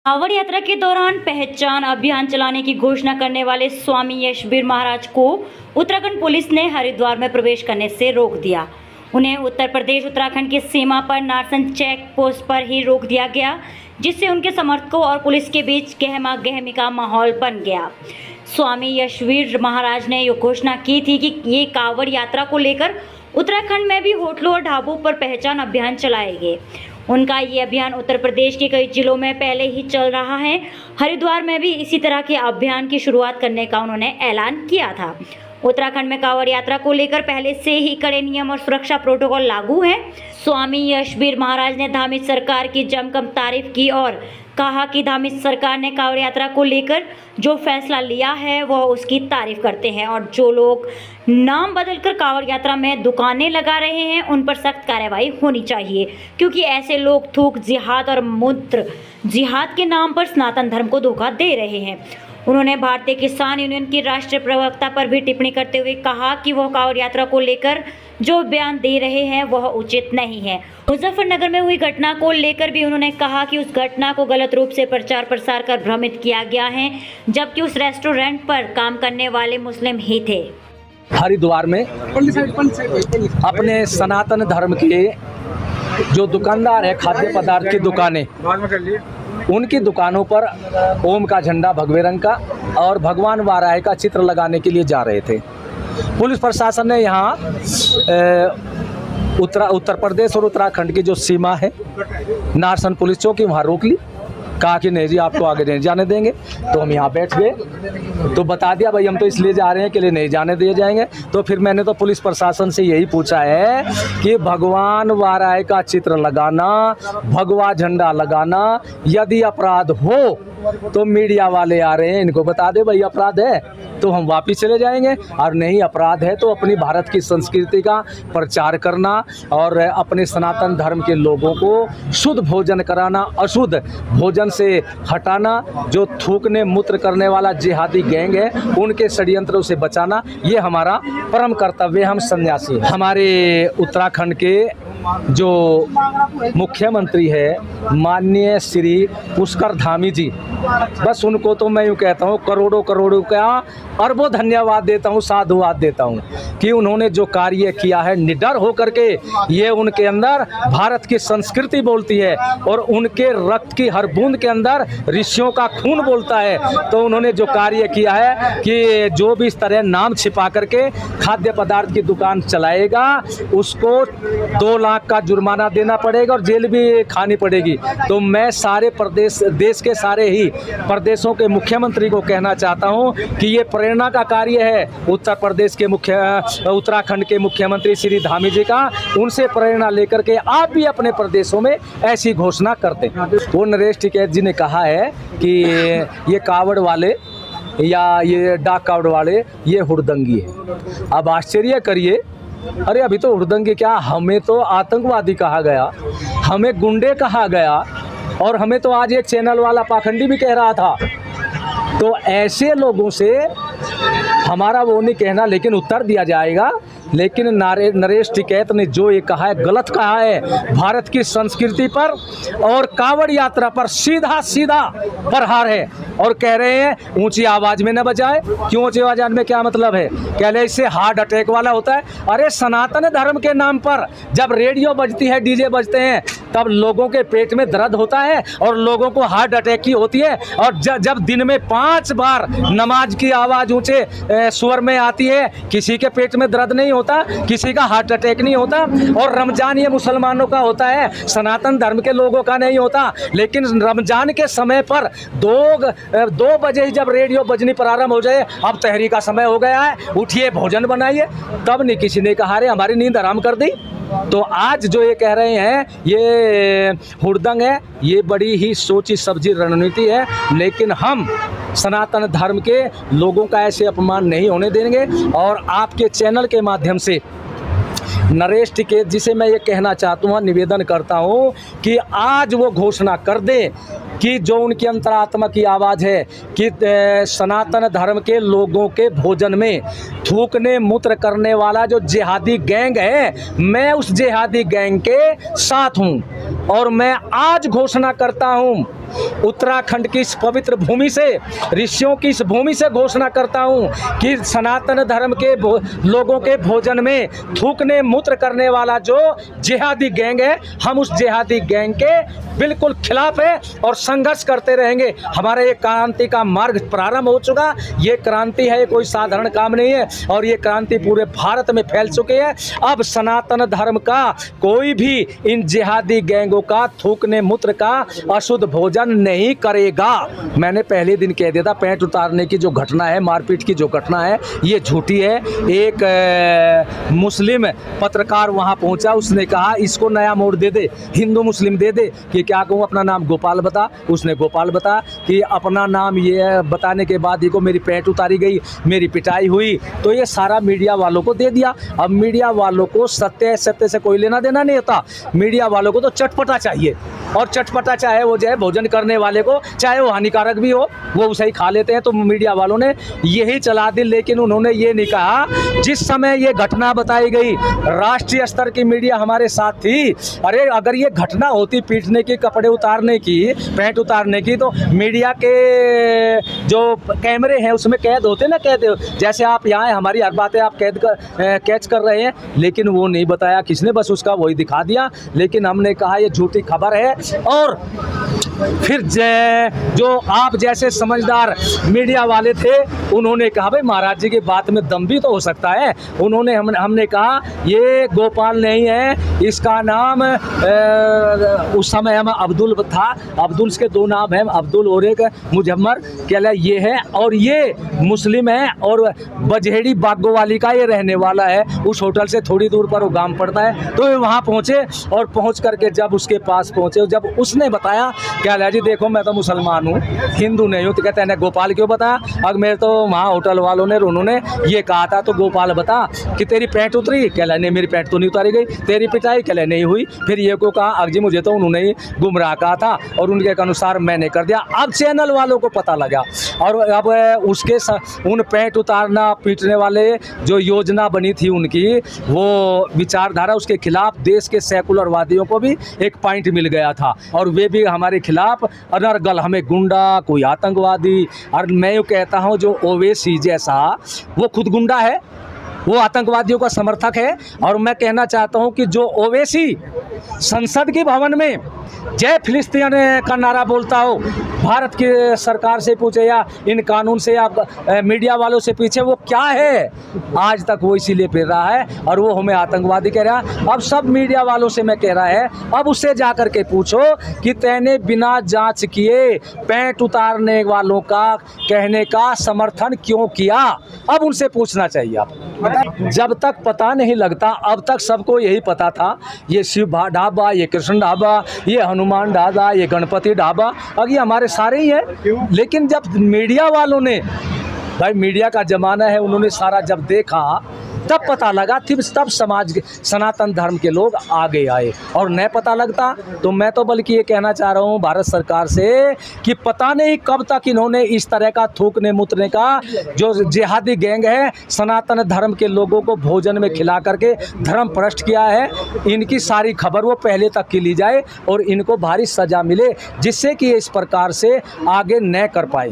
कांवड़ यात्रा के दौरान पहचान अभियान चलाने की घोषणा करने वाले स्वामी यशबीर महाराज को उत्तराखंड पुलिस ने हरिद्वार में प्रवेश करने से रोक दिया। उन्हें उत्तर प्रदेश उत्तराखंड की सीमा पर नारसन चेक पोस्ट पर ही रोक दिया गया, जिससे उनके समर्थकों और पुलिस के बीच गहमा गहमी का माहौल बन गया। स्वामी यशबीर महाराज ने ये घोषणा की थी कि ये कांवड़ यात्रा को लेकर उत्तराखंड में भी होटलों और ढाबों पर पहचान अभियान चलाएंगे। उनका ये अभियान उत्तर प्रदेश के कई जिलों में पहले ही चल रहा है। हरिद्वार में भी इसी तरह के अभियान की शुरुआत करने का उन्होंने ऐलान किया था। उत्तराखंड में कांवड़ यात्रा को लेकर पहले से ही कड़े नियम और सुरक्षा प्रोटोकॉल लागू है। स्वामी यशबीर महाराज ने धामी सरकार की जमकर तारीफ की और कहा कि धामी सरकार ने कांवड़ यात्रा को लेकर जो फैसला लिया है वह उसकी तारीफ करते हैं और जो लोग नाम बदलकर कांवड़ यात्रा में दुकानें लगा रहे हैं उन पर सख्त कार्रवाई होनी चाहिए, क्योंकि ऐसे लोग थूक जिहाद और मूत्र जिहाद के नाम पर सनातन धर्म को धोखा दे रहे हैं। उन्होंने भारतीय किसान यूनियन की राष्ट्रीय प्रवक्ता पर भी टिप्पणी करते हुए कहा कि वह कांवड़ यात्रा को लेकर जो बयान दे रहे हैं वह उचित नहीं है। मुजफ्फरनगर में हुई घटना को लेकर भी उन्होंने कहा कि उस घटना को गलत रूप से प्रचार प्रसार कर भ्रमित किया गया है, जबकि उस रेस्टोरेंट पर काम करने वाले मुस्लिम ही थे। हरिद्वार में अपने सनातन धर्म के जो दुकानदार है, खाद्य पदार्थ की दुकानें, उनकी दुकानों पर ओम का झंडा भगवे रंग का और भगवान वाराह का चित्र लगाने के लिए जा रहे थे। पुलिस प्रशासन ने यहाँ उत्तर प्रदेश और उत्तराखंड की जो सीमा है, नारसन पुलिस चौकी, वहाँ रोक ली। कहा कि नहीं जी, आपको आगे नहीं जाने देंगे। तो हम यहाँ बैठ गए, तो बता दिया भाई हम तो इसलिए जा रहे हैं कि लिए नहीं जाने दिए जाएंगे। तो फिर मैंने तो पुलिस प्रशासन से यही पूछा है कि भगवान वाराह का चित्र लगाना, भगवा झंडा लगाना यदि अपराध हो तो मीडिया वाले आ रहे हैं, इनको बता दे भाई अपराध है तो हम वापिस चले जाएंगे, और नहीं अपराध है तो अपनी भारत की संस्कृति का प्रचार करना और अपने सनातन धर्म के लोगों को शुद्ध भोजन कराना, अशुद्ध भोजन से हटाना, जो थूकने मूत्र करने वाला जिहादी गैंग है उनके षड्यंत्रों से बचाना, ये हमारा परम कर्तव्य। हम सन्यासी हैं। हमारे उत्तराखंड के जो मुख्यमंत्री है माननीय श्री पुष्कर धामी जी, बस उनको तो मैं यूँ कहता हूँ करोड़ों करोड़ों का अरबों धन्यवाद देता हूँ, साधुवाद देता हूँ कि उन्होंने जो कार्य किया है निडर होकर के, ये उनके अंदर भारत की संस्कृति बोलती है और उनके रक्त की हर बूंद के अंदर ऋषियों का खून बोलता है। तो उन्होंने जो कार्य किया है कि जो भी इस तरह नाम छिपा करके खाद्य पदार्थ की दुकान चलाएगा उसको 2 लाख का जुर्माना देना पड़ेगा और जेल भी खानी पड़ेगी। तो मैं सारे देश के सारे ही प्रदेशों के मुख्यमंत्री को कहना चाहता हूं कि ये प्रेरणा का कार्य है उत्तर प्रदेश के उत्तराखंड के मुख्यमंत्री श्री धामी जी का, उनसे प्रेरणा लेकर के आप भी अपने प्रदेशों में ऐसी घोषणा करते हैं। वो नरेश टिकैत जी ने कहा है कि ये कावड़ वाले या ये डाक कावड़ वाले ये हुड़दंगी है। अब आश्चर्य करिए, अरे अभी तो हुड़दंगी क्या, हमें तो आतंकवादी कहा गया, हमें गुंडे कहा गया और हमें तो आज एक चैनल वाला पाखंडी भी कह रहा था। तो ऐसे लोगों से हमारा वो नहीं कहना, लेकिन उत्तर दिया जाएगा। लेकिन नरेश टिकैत ने जो ये कहा है गलत कहा है। भारत की संस्कृति पर और कांवड़ यात्रा पर सीधा सीधा प्रहार है और कह रहे हैं ऊंची आवाज में न बजाए। क्यों ऊंची आवाज में क्या मतलब है? कह रहे इससे हार्ट अटैक वाला होता है। अरे सनातन धर्म के नाम पर जब रेडियो बजती है, डीजे बजते हैं, तब लोगों के पेट में दर्द होता है और लोगों को हार्ट अटैक की होती है। और जब दिन में 5 बार नमाज की आवाज ऊंचे स्वर में आती है, किसी के पेट में दर्द नहीं होता, किसी का हार्ट अटैक नहीं होता। और रमजान ये मुसलमानों का होता है, सनातन धर्म के लोगों का नहीं होता। लेकिन रमजान के समय पर 2 बजे जब रेडियो बजनी प्रारंभ हो जाए, अब तहरी का समय हो गया है, उठिए भोजन बनाइए, तब नहीं किसी ने कहा रे हमारी नींद हराम कर दी। तो आज जो ये कह रहे हैं ये हुड़दंग है, ये बड़ी ही सोची समझी रणनीति है। लेकिन हम सनातन धर्म के लोगों का ऐसे अपमान नहीं होने देंगे। और आपके चैनल के माध्यम से नरेश टिकैत जी से मैं ये कहना चाहता हूँ, निवेदन करता हूँ कि आज वो घोषणा कर दें कि जो उनकी अंतरात्मा की आवाज़ है कि सनातन धर्म के लोगों के भोजन में थूकने मूत्र करने वाला जो जिहादी गैंग है, मैं उस जिहादी गैंग के साथ हूँ। और मैं आज घोषणा करता हूँ उत्तराखंड की इस पवित्र भूमि से, ऋषियों की इस भूमि से घोषणा करता हूँ कि सनातन धर्म के लोगों के भोजन में थूकने मूत्र करने वाला जो जिहादी गैंग है, हम उस जिहादी गैंग के बिल्कुल खिलाफ है और संघर्ष करते रहेंगे। हमारा ये क्रांति का मार्ग प्रारंभ हो चुका। ये क्रांति है, कोई साधारण काम नहीं है और ये क्रांति पूरे भारत में फैल चुकी है। अब सनातन धर्म का कोई भी इन जिहादी गैंगों का थूकने मूत्र का अशुद्ध भोजन नहीं करेगा। मैंने पहले दिन कह दिया था, पैंट उतारने की जो घटना है, मारपीट की जो घटना है, ये झूठी है। एक मुस्लिम पत्रकार वहाँ पहुँचा, उसने कहा इसको नया मोड़ दे दे, हिंदू मुस्लिम दे दे कि क्या कहूँ, अपना नाम गोपाल बता। उसने गोपाल बता कि अपना नाम ये बताने के बाद ये को मेरी पैंट उतारी गई, मेरी पिटाई हुई, तो ये सारा मीडिया वालों को दे दिया। अब मीडिया वालों को सत्य से कोई लेना देना नहीं होता। मीडिया वालों को तो चटपटा चाहिए, और चटपटा चाहे वो जो है भोजन करने वाले को, चाहे वो हानिकारक भी हो, वो उसे ही खा लेते हैं। तो मीडिया वालों ने यही चला दी, लेकिन उन्होंने ये नहीं कहा जिस समय ये घटना बताई गई राष्ट्रीय स्तर की मीडिया हमारे साथ थी। अरे अगर ये घटना होती पीटने की, कपड़े उतारने की, पैंट उतारने की, तो मीडिया के जो कैमरे हैं उसमें कैद होते ना, कैद जैसे आप यहाँ हमारी हर बातें आप कैच कर रहे हैं, लेकिन वो नहीं बताया किसने, बस उसका वही दिखा दिया। लेकिन हमने कहा ये झूठी खबर है। और फिर जो आप जैसे समझदार मीडिया वाले थे, उन्होंने कहा भाई महाराज जी की बात में दम भी तो हो सकता है। उन्होंने हमने कहा ये गोपाल नहीं है, इसका नाम उस समय हम अब्दुल था, अब्दुल के दो नाम हैं, अब्दुल और एक मुजम्मर, क्या ये है, और ये मुस्लिम है और बजहेड़ी बागोवाली का ये रहने वाला है। उस होटल से थोड़ी दूर पर वो गांव पड़ता है। तो वे वहाँ पहुँचे और पहुँच करके जब उसके पास पहुँचे, जब उसने बताया क्या जी देखो मैं तो मुसलमान हूँ, हिंदू नहीं हूँ, तो कहते हैं गोपाल क्यों बताया? अगर मेरे तो वहाँ होटल वालों ने उन्होंने ये कहा था, तो गोपाल बता कि तेरी पैंट उतरी? क्या नहीं, मेरी पैंट तो नहीं उतारी गई। तेरी पिटाई? क्या नहीं हुई। फिर ये को कहा अगर जी मुझे तो उन्होंने ही गुमराह कहा था और उनके अनुसार मैंने कर दिया। अब चैनल वालों को पता लगा और अब उसके उन पैंट उतारना पीटने वाले जो योजना बनी थी उनकी, वो विचारधारा, उसके खिलाफ देश के सेकुलरवादियों को भी एक पॉइंट मिल गया था और वे भी हमारे खिलाफ अनर्गल, हमें गुंडा, कोई आतंकवादी। और मैं यूँ कहता हूँ जो ओवैसी जैसा, वो खुद गुंडा है, वो आतंकवादियों का समर्थक है। और मैं कहना चाहता हूं कि जो ओवैसी संसद के भवन में जय फिलिस्तीन का नारा बोलता हो, भारत की सरकार से पूछे या इन कानून से या मीडिया वालों से पूछे वो क्या है, आज तक वो इसीलिए फिर रहा है और वो हमें आतंकवादी कह रहा है। अब सब मीडिया वालों से मैं कह रहा है, अब उससे जा कर के पूछो कि तैने बिना जांच किए पैंट उतारने वालों का कहने का समर्थन क्यों किया? अब उनसे पूछना चाहिए। आप जब तक पता नहीं लगता, अब तक सबको यही पता था ये शिव ढाबा, ये कृष्ण ढाबा, ये हनुमान ढाबा, ये गणपति ढाबा, अब ये हमारे सारे ही हैं। लेकिन जब मीडिया वालों ने, भाई मीडिया का ज़माना है, उन्होंने सारा जब देखा तब पता लगा, तब समाज के सनातन धर्म के लोग आगे आए। और नहीं पता लगता तो मैं तो बल्कि ये कहना चाह रहा हूँ भारत सरकार से कि पता नहीं कब तक इन्होंने इस तरह का थूकने मुतने का जो जिहादी गैंग है, सनातन धर्म के लोगों को भोजन में खिला करके धर्म भ्रष्ट किया है। इनकी सारी खबर वो पहले तक की ली जाए और इनको भारी सज़ा मिले, जिससे कि इस प्रकार से आगे न कर पाए।